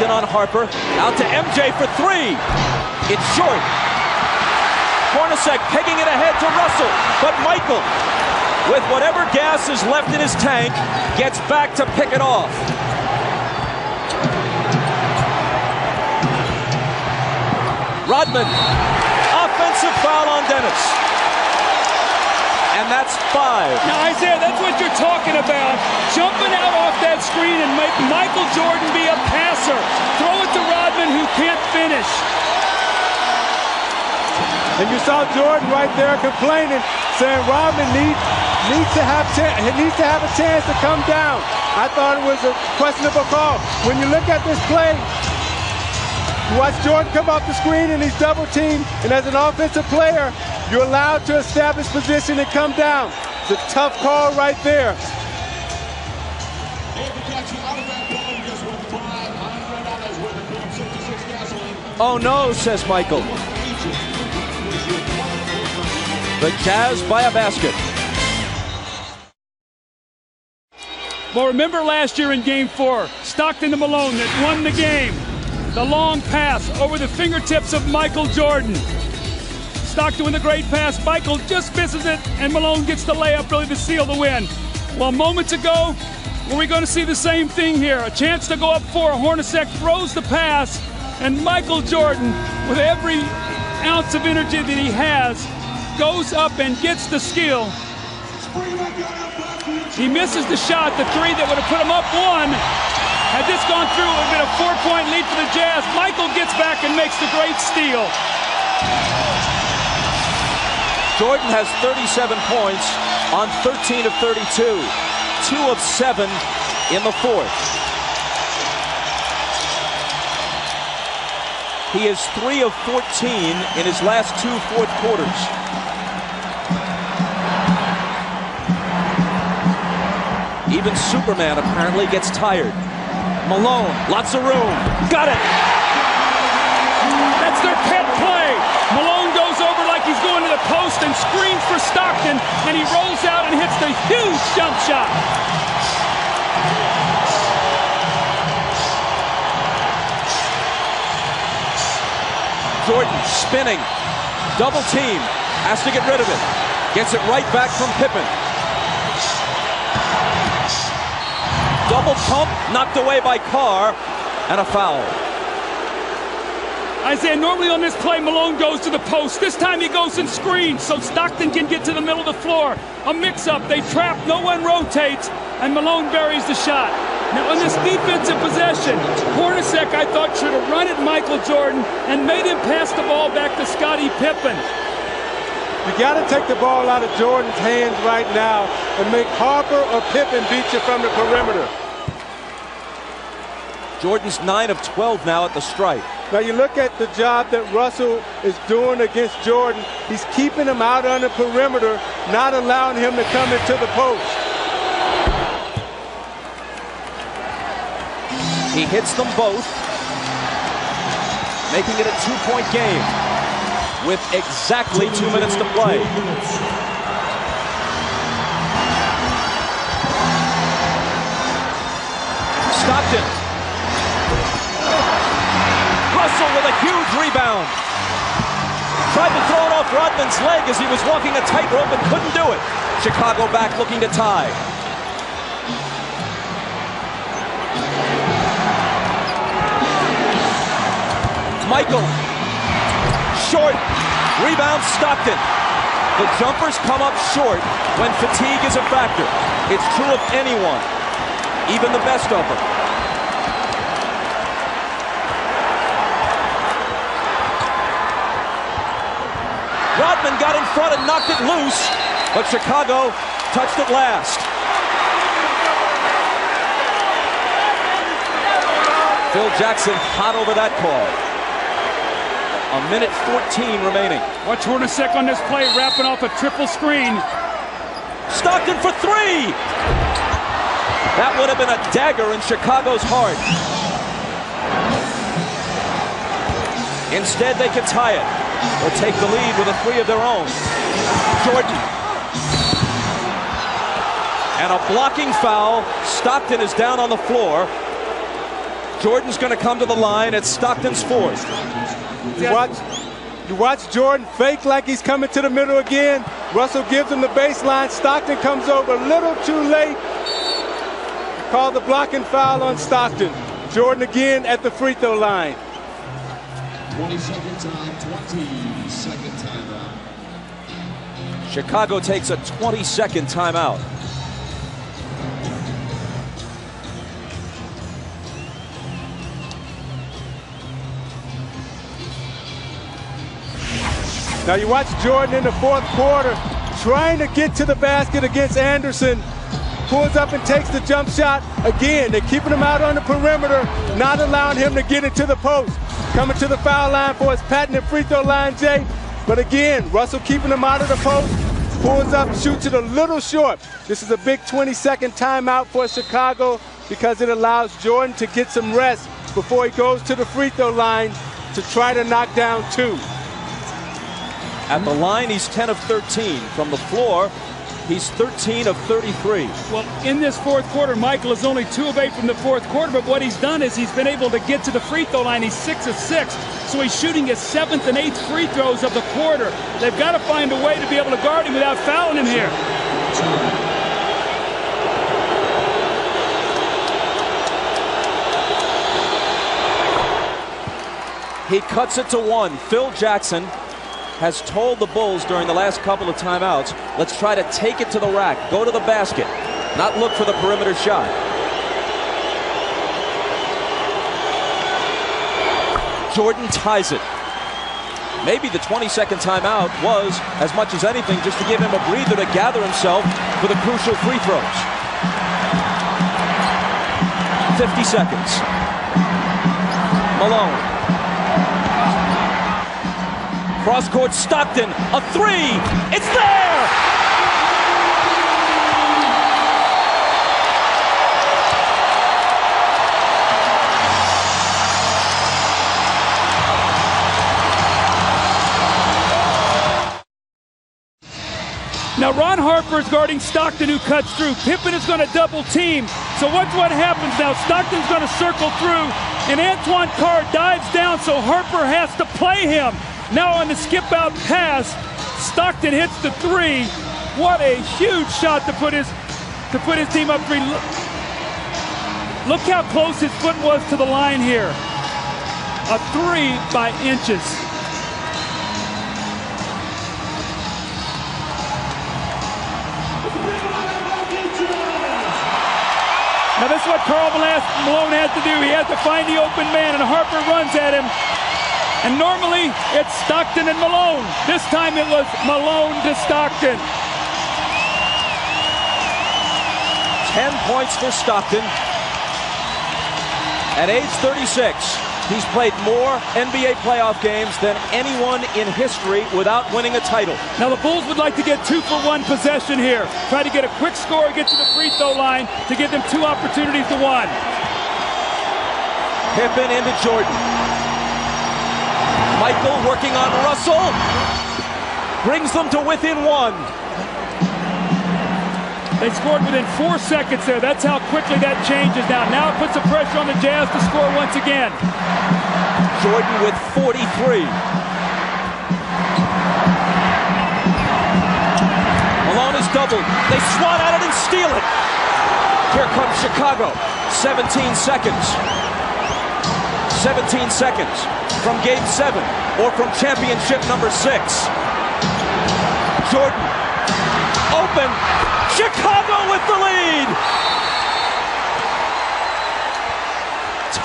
Stockton on Harper. Out to MJ for three. It's short. Hornacek pegging it ahead to Russell. But Michael, with whatever gas is left in his tank, gets back to pick it off. Rodman. Offensive foul on Dennis. And that's 5. Now, Isaiah, that's what you're talking about. Jumping out off that screen and make Michael Jordan be a passer. Throw it to Rodman, who can't finish. And you saw Jordan right there complaining, saying Rodman needs to have a chance to come down. I thought it was a questionable call. When you look at this play, you watch Jordan come off the screen and he's double teamed, and as an offensive player, you're allowed to establish position and come down. It's a tough call right there. Oh no, says Michael. The Jazz by a basket. Well, remember last year in Game 4, Stockton to Malone that won the game. The long pass over the fingertips of Michael Jordan. Stockton with a great pass. Michael just misses it, and Malone gets the layup really to seal the win. Well, moments ago, were we going to see the same thing here? A chance to go up 4. Hornacek throws the pass, and Michael Jordan, with every ounce of energy that he has, goes up and gets the steal. He misses the shot, the 3 that would have put him up 1. Had this gone through, it would have been a 4-point lead for the Jazz. Michael gets back and makes the great steal. Jordan has 37 points on 13 of 32. 2 of 7 in the 4th. He is 3 of 14 in his last 2 fourth quarters. Even Superman apparently gets tired. Malone, lots of room. Got it! That's their pet play. Malone goes over like he's going to the post and screens for Stockton, and he rolls out and hits the huge jump shot. Jordan spinning. Double team. Has to get rid of it. Gets it right back from Pippen. Double pump, knocked away by Carr, and a foul. Isaiah, normally on this play, Malone goes to the post. This time he goes and screens so Stockton can get to the middle of the floor. A mix-up, they trap, no one rotates, and Malone buries the shot. Now on this defensive possession, Hornacek, I thought, should have run at Michael Jordan and made him pass the ball back to Scottie Pippen. You got to take the ball out of Jordan's hands right now and make Harper or Pippen beat you from the perimeter. Jordan's 9 of 12 now at the stripe. Now you look at the job that Russell is doing against Jordan. He's keeping him out on the perimeter, not allowing him to come into the post. He hits them both, making it a 2-point game with exactly 2 minutes to play. Stockton. Russell with a huge rebound. Tried to throw it off Rodman's leg as he was walking a tightrope and couldn't do it. Chicago back looking to tie. Michael. Short. Rebound Stockton. The jumpers come up short when fatigue is a factor. It's true of anyone, even the best of them. Rodman got in front and knocked it loose, but Chicago touched it last. Phil Jackson hot over that call. A minute 14 remaining. Watch Hornacek on this play, wrapping off a triple screen. Stockton for 3! That would have been a dagger in Chicago's heart. Instead, they could tie it or take the lead with a 3 of their own. Jordan. And a blocking foul. Stockton is down on the floor. Jordan's going to come to the line at Stockton's 4th. You watch Jordan fake like he's coming to the middle again. Russell gives him the baseline. Stockton comes over a little too late. Call the blocking foul on Stockton. Jordan again at the free throw line. 20-second time, 20-second timeout. Chicago takes a 20-second timeout. Now you watch Jordan in the fourth quarter trying to get to the basket against Anderson. Pulls up and takes the jump shot. Again, they're keeping him out on the perimeter, not allowing him to get into the post. Coming to the foul line for his patented free throw line, Jay. But again, Russell keeping him out of the post. Pulls up, shoots it a little short. This is a big 20-second timeout for Chicago because it allows Jordan to get some rest before he goes to the free throw line to try to knock down 2. At the line, he's 10 of 13. From the floor, he's 13 of 33. Well, in this fourth quarter, Michael is only 2 of 8 from the fourth quarter, but what he's done is he's been able to get to the free throw line. He's 6 of 6, so he's shooting his 7th and 8th free throws of the quarter. They've got to find a way to be able to guard him without fouling him here. He cuts it to 1. Phil Jackson has told the Bulls during the last couple of timeouts, let's try to take it to the rack, go to the basket, not look for the perimeter shot. Jordan ties it. Maybe the 20-second timeout was, as much as anything, just to give him a breather to gather himself for the crucial free throws. 50 seconds. Malone. Cross-court Stockton, a 3, it's there! Now Ron Harper's guarding Stockton, who cuts through. Pippen is going to double team. So what happens now? Stockton's going to circle through, and Antoine Carr dives down, so Harper has to play him. Now on the skip-out pass, Stockton hits the 3. What a huge shot to put his team up 3. Look how close his foot was to the line here. A 3 by inches. Now this is what Karl Malone has to do. He has to find the open man, and Harper runs at him. And normally, it's Stockton and Malone. This time it was Malone to Stockton. 10 points for Stockton. At age 36, he's played more NBA playoff games than anyone in history without winning a title. Now the Bulls would like to get 2-for-1 possession here. Try to get a quick score, get to the free throw line to give them 2 opportunities to 1. Pippen into Jordan. Michael working on Russell, brings them to within 1. They scored within 4 seconds there. That's how quickly that changes now. Now it puts the pressure on the Jazz to score once again. Jordan with 43. Malone is doubled. They swat at it and steal it. Here comes Chicago. 17 seconds. 17 seconds from Game 7 or from championship number 6. Jordan, open, Chicago with the lead.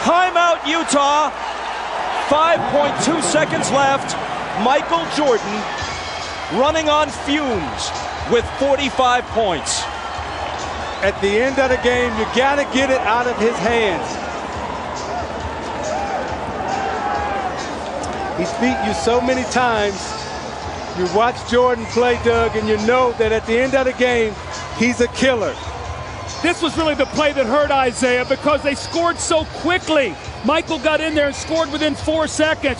Timeout Utah, 5.2 seconds left. Michael Jordan running on fumes with 45 points. At the end of the game, you gotta get it out of his hands. He's beat you so many times. You watch Jordan play, Doug, and you know that at the end of the game, he's a killer. This was really the play that hurt Isaiah because they scored so quickly. Michael got in there and scored within 4 seconds.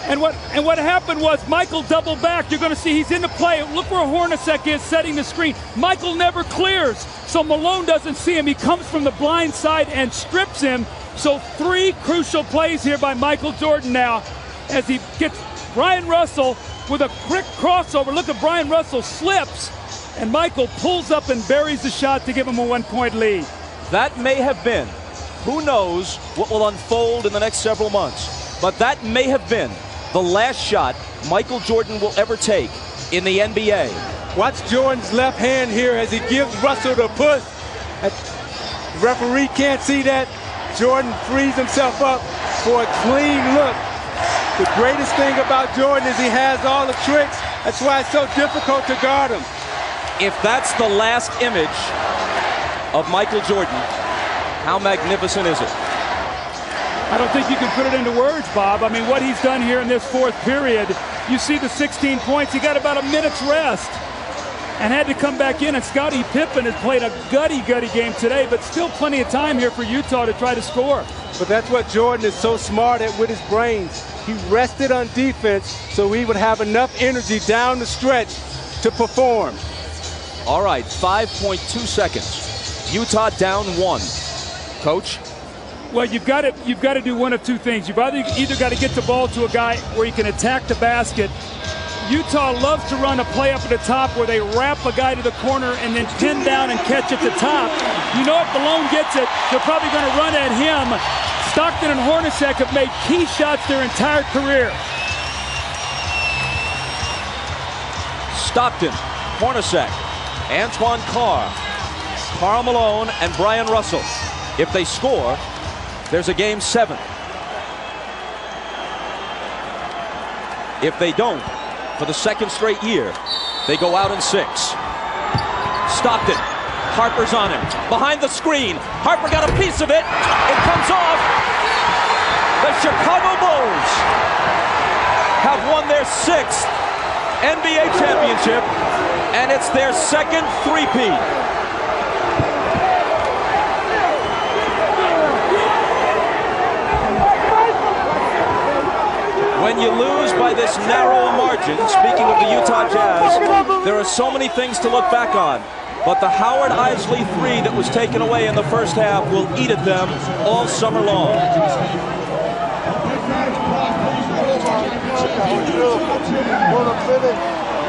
And what happened was Michael doubled back. You're going to see he's in the play. Look where Hornacek is setting the screen. Michael never clears, so Malone doesn't see him. He comes from the blind side and strips him. So 3 crucial plays here by Michael Jordan now as he gets Brian Russell with a quick crossover. Look at Brian Russell slips, and Michael pulls up and buries the shot to give him a 1-point lead. That may have been, who knows what will unfold in the next several months, but that may have been the last shot Michael Jordan will ever take in the NBA. Watch Jordan's left hand here as he gives Russell the push. The referee can't see that. Jordan frees himself up for a clean look. The greatest thing about Jordan is he has all the tricks. That's why it's so difficult to guard him. If that's the last image of Michael Jordan, how magnificent is it? I don't think you can put it into words, Bob. I mean, what he's done here in this 4th period, you see the 16 points. He got about a minute's rest and had to come back in. And Scottie Pippen has played a gutty game today, but still plenty of time here for Utah to try to score. But that's what Jordan is so smart at with his brains. He rested on defense so he would have enough energy down the stretch to perform. All right, 5.2 seconds. Utah down 1. Coach? Well, you've got to do one of 2 things. You've either got to get the ball to a guy where he can attack the basket. Utah loves to run a play up at the top where they wrap a guy to the corner and then pin down and catch at the top. You know if Malone gets it, they're probably going to run at him. Stockton and Hornacek have made key shots their entire career. Stockton, Hornacek, Antoine Carr, Karl Malone, and Brian Russell. If they score, there's a game 7. If they don't, for the 2nd straight year, they go out in 6. Stockton, Harper's on him. Behind the screen, Harper got a piece of it. It comes off. The Chicago Bulls have won their 6th NBA championship, and it's their 2nd three-peat. When you lose by this narrow margin, speaking of the Utah Jazz, there are so many things to look back on. But the Howard Isley 3 that was taken away in the first half will eat at them all summer long.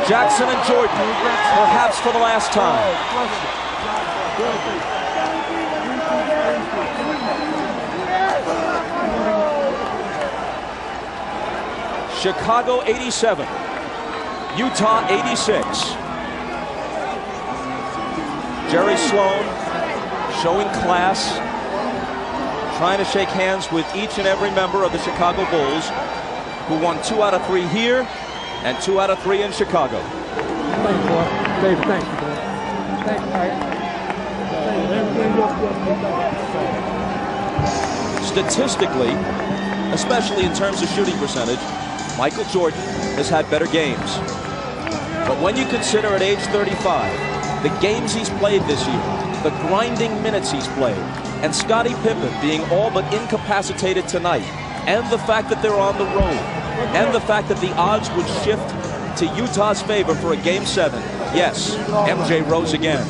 Jackson and Jordan, perhaps for the last time. Chicago 87, Utah 86. Jerry Sloan showing class, trying to shake hands with each and every member of the Chicago Bulls, who won 2 out of 3 here and 2 out of 3 in Chicago. Thanks, boy. Dave, thanks, boy. Thanks. Statistically, especially in terms of shooting percentage, Michael Jordan has had better games. But when you consider at age 35, the games he's played this year, the grinding minutes he's played, and Scottie Pippen being all but incapacitated tonight, and the fact that they're on the road, and the fact that the odds would shift to Utah's favor for a Game 7, yes, MJ rose again.